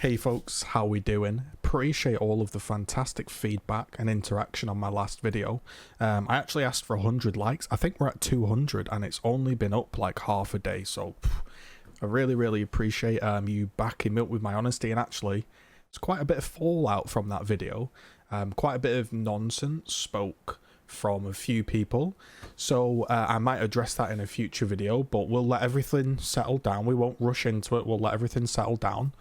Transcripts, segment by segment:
Hey folks, how we doing? Appreciate all of the fantastic feedback and interaction on my last video. I actually asked for 100 likes. I think we're at 200 and it's only been up like half a day, so I really appreciate you backing me up with my honesty. And actually, it's quite a bit of fallout from that video. Quite a bit of nonsense spoke from a few people, so I might address that in a future video, but we'll let everything settle down. We won't rush into it, we'll let everything settle down.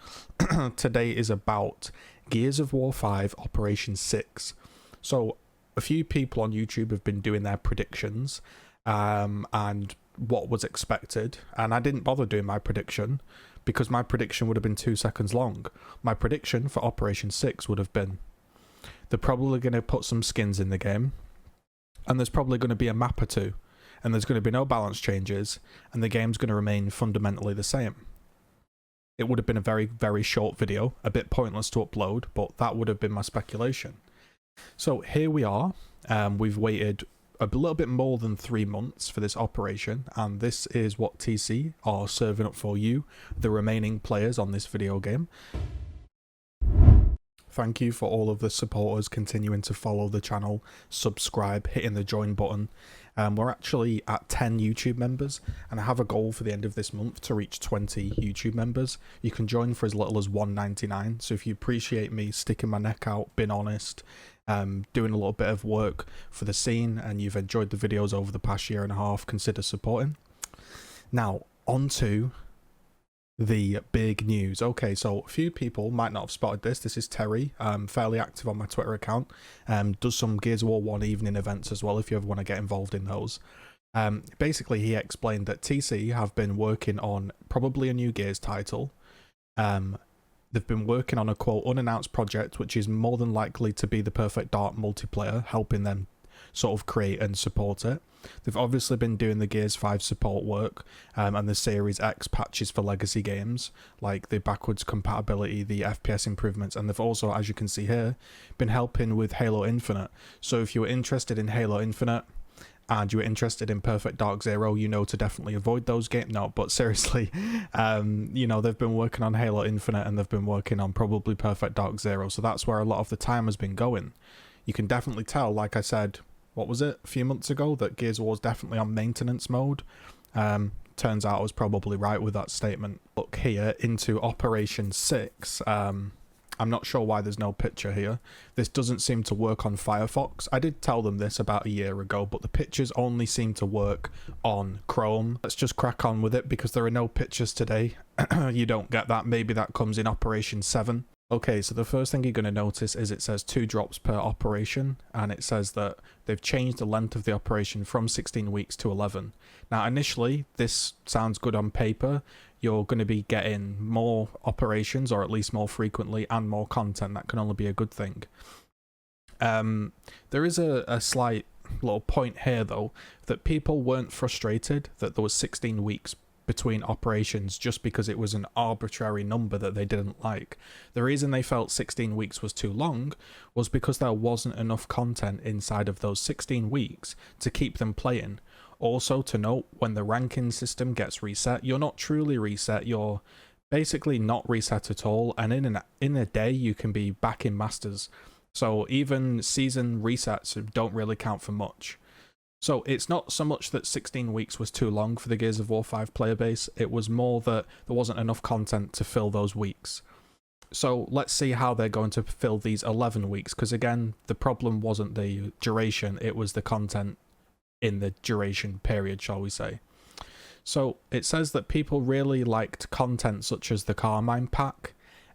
Today is about Gears of War 5 Operation 6. So a few people on YouTube have been doing their predictions and what was expected, and I didn't bother doing my prediction because my prediction would have been 2 seconds long. My prediction for Operation 6 would have been they're probably going to put some skins in the game, and there's probably going to be a map or two, and there's going to be no balance changes, and the game's going to remain fundamentally the same. It would have been a very short video, a bit pointless to upload, but that would have been my speculation. So here we are. We've waited a little bit more than 3 months for this operation, and this is what TC are serving up for you, the remaining players on this video game. Thank you for all of the supporters continuing to follow the channel, subscribe, hitting the join button. We're actually at 10 YouTube members, and I have a goal for the end of this month to reach 20 YouTube members. You can join for as little as $1.99, so if you appreciate me sticking my neck out, being honest, doing a little bit of work for the scene, and you've enjoyed the videos over the past year and a half, consider supporting. Now, on to the big news. Okay, so a few people might not have spotted this. This is Terry, fairly active on my Twitter account, does some Gears of War 1 evening events as well if you ever want to get involved in those. Basically, he explained that TC have been working on probably a new Gears title. They've been working on a quote unannounced project, which is more than likely to be the Perfect Dark multiplayer, helping them sort of create and support it. They've obviously been doing the Gears 5 support work and the Series X patches for legacy games, like the backwards compatibility, the FPS improvements, and they've also, as you can see here, been helping with Halo Infinite. So if you were interested in Halo Infinite and you were interested in Perfect Dark Zero, you know to definitely avoid those games. No, but seriously, you know, they've been working on Halo Infinite and they've been working on probably Perfect Dark Zero, so that's where a lot of the time has been going. You can definitely tell, like I said, what was it, a few months ago, that Gears of War is definitely on maintenance mode. Turns out I was probably right with that statement. Look here into Operation 6. I'm not sure why there's no picture here. This doesn't seem to work on Firefox. I did tell them this about a year ago, but the pictures only seem to work on Chrome. Let's just crack on with it because there are no pictures today. You don't get that. Maybe that comes in Operation 7. Okay, so the first thing you're going to notice is it says 2 drops per operation, and it says that they've changed the length of the operation from 16 weeks to 11. Now, initially, this sounds good on paper. You're going to be getting more operations, or at least more frequently, and more content. That can only be a good thing. There is a slight little point here, though, that people weren't frustrated that there was 16 weeks between operations just because it was an arbitrary number that they didn't like. The reason they felt 16 weeks was too long was because there wasn't enough content inside of those 16 weeks to keep them playing. Also to note, when the ranking system gets reset, you're not truly reset, you're basically not reset at all, and in a day you can be back in Masters. So even season resets don't really count for much. So it's not so much that 16 weeks was too long for the Gears of War 5 player base, it was more that there wasn't enough content to fill those weeks. So let's see how they're going to fill these 11 weeks, because again, the problem wasn't the duration, it was the content in the duration period, shall we say. So it says that people really liked content such as the Carmine pack.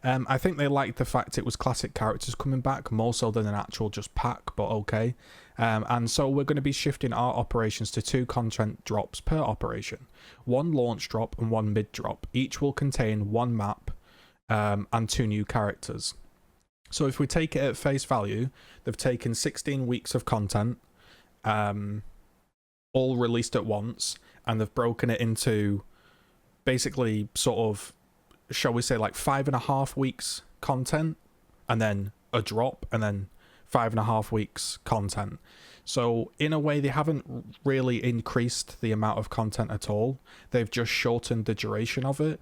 I think they liked the fact it was classic characters coming back, more so than an actual just pack, but okay. And so we're going to be shifting our operations to 2 content drops per operation. 1 launch drop and 1 mid drop. Each will contain 1 map and 2 new characters. So if we take it at face value, they've taken 16 weeks of content, all released at once, and they've broken it into basically sort of, shall we say, like 5.5 weeks content, and then a drop, and then 5.5 weeks content. So in a way, they haven't really increased the amount of content at all. They've just shortened the duration of it.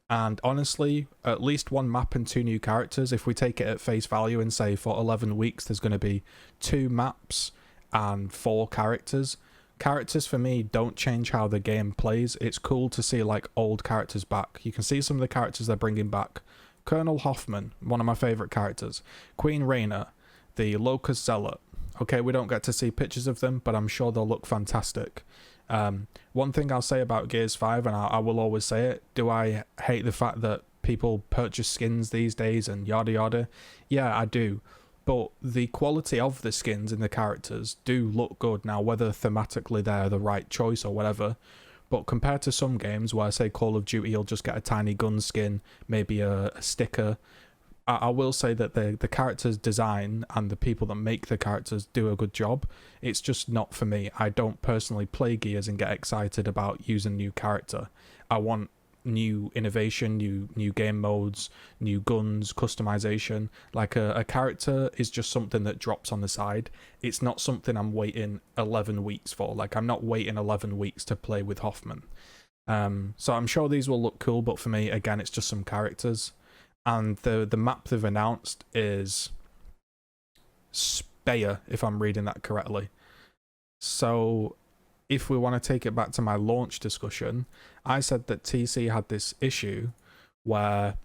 And honestly, at least one map and 2 new characters, if we take it at face value and say for 11 weeks there's going to be 2 maps and 4 characters. Characters for me don't change how the game plays. It's cool to see like old characters back. You can see some of the characters they're bringing back. Colonel Hoffman, one of my favourite characters. Queen Raina, the Locust Zealot. Okay, we don't get to see pictures of them, but I'm sure they'll look fantastic. One thing I'll say about Gears 5, and I will always say it, do I hate the fact that people purchase skins these days and yada yada? Yeah, I do. But the quality of the skins and the characters do look good now, whether thematically they're the right choice or whatever. But compared to some games where, say, Call of Duty, you'll just get a tiny gun skin, maybe a sticker, I will say that the characters design and the people that make the characters do a good job. It's just not for me. I don't personally play Gears and get excited about using new character. I want new innovation, new game modes, new guns, customization. Like a character is just something that drops on the side. It's not something I'm waiting 11 weeks for. Like, I'm not waiting 11 weeks to play with Hoffman. So I'm sure these will look cool, but for me, again, it's just some characters. And the map they've announced is Speyer, if I'm reading that correctly. So if we want to take it back to my launch discussion, I said that TC had this issue where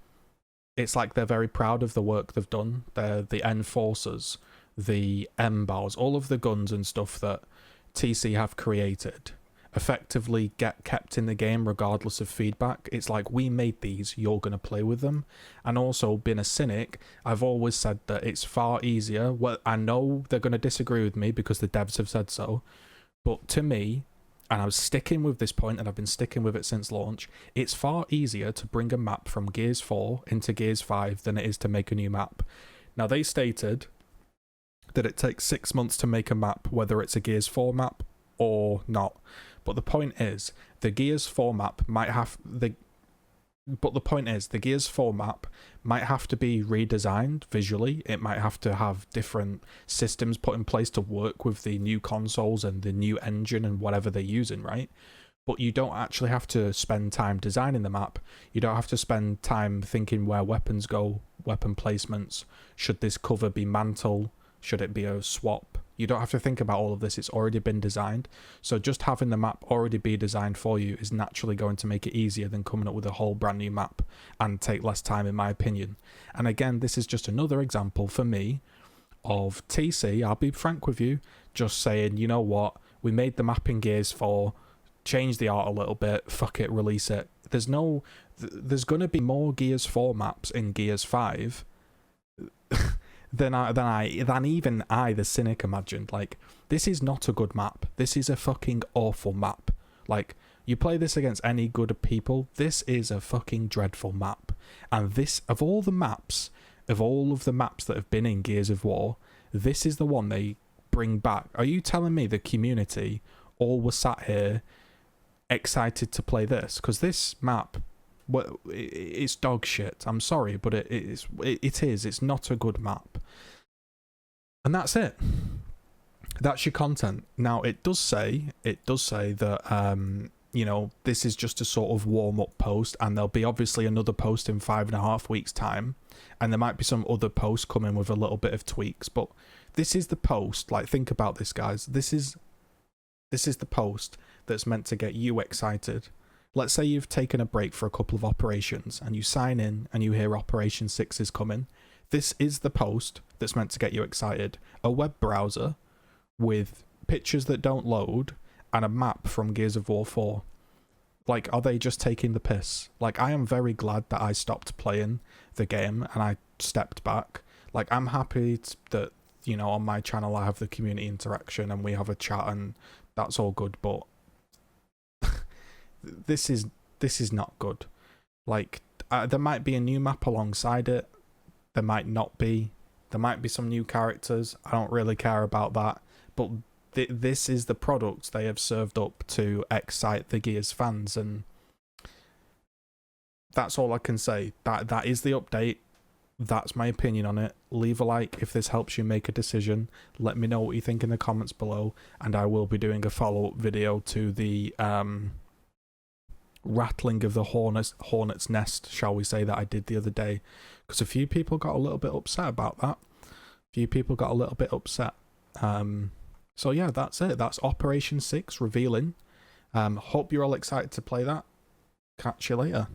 it's like they're very proud of the work they've done. They're the Enforcers, the M-Bars, all of the guns and stuff that TC have created effectively get kept in the game regardless of feedback. It's like, we made these, you're going to play with them. And also, being a cynic, I've always said that it's far easier. Well, I know they're going to disagree with me because the devs have said so, but to me, and I was sticking with this point and I've been sticking with it since launch, it's far easier to bring a map from Gears 4 into Gears 5 than it is to make a new map. Now, they stated that it takes 6 months to make a map, whether it's a Gears 4 map or not. But the point is, the Gears 4 map might have the Gears 4 map might have to be redesigned visually. It might have to have different systems put in place to work with the new consoles and the new engine and whatever they're using, right? But you don't actually have to spend time designing the map. You don't have to spend time thinking where weapons go, weapon placements. Should this cover be mantle? Should it be a swap? You don't have to think about all of this. It's already been designed. So just having the map already be designed for you is naturally going to make it easier than coming up with a whole brand new map and take less time, in my opinion. And again, this is just another example for me of TC, I'll be frank with you, just saying, you know what, we made the map in Gears 4, change the art a little bit, fuck it, release it. There's going to be more Gears 4 maps in Gears 5 than even I, the cynic, imagined. Like, this is not a good map. This is a fucking awful map. Like, you play this against any good people, this is a fucking dreadful map. And this, of all of the maps that have been in Gears of War, this is the one they bring back. Are you telling me the community all were sat here excited to play this? Because this map, well, it's dog shit. I'm sorry, but it is. It's not a good map. And that's it. That's your content. Now, it does say that, you know, this is just a sort of warm-up post, and there'll be obviously another post in 5.5 weeks' time, and there might be some other posts coming with a little bit of tweaks, but this is the post. Like, think about this, guys. This is the post that's meant to get you excited. Let's say you've taken a break for a couple of operations and you sign in and you hear Operation 6 is coming. This is the post that's meant to get you excited. A web browser with pictures that don't load and a map from Gears of War 4. Like, are they just taking the piss? Like, I am very glad that I stopped playing the game and I stepped back. Like, I'm happy that, you know, on my channel I have the community interaction and we have a chat and that's all good, but this is not good. Like, there might be a new map alongside it. There might not be. There might be some new characters. I don't really care about that. But this is the product they have served up to excite the Gears fans, and that's all I can say. That is the update. That's my opinion on it. Leave a like if this helps you make a decision. Let me know what you think in the comments below, and I will be doing a follow-up video to the rattling of the hornet's nest, shall we say, that I did the other day, because a few people got a little bit upset about that. So yeah, that's it. That's Operation 6 revealing. Hope you're all excited to play that. Catch you later.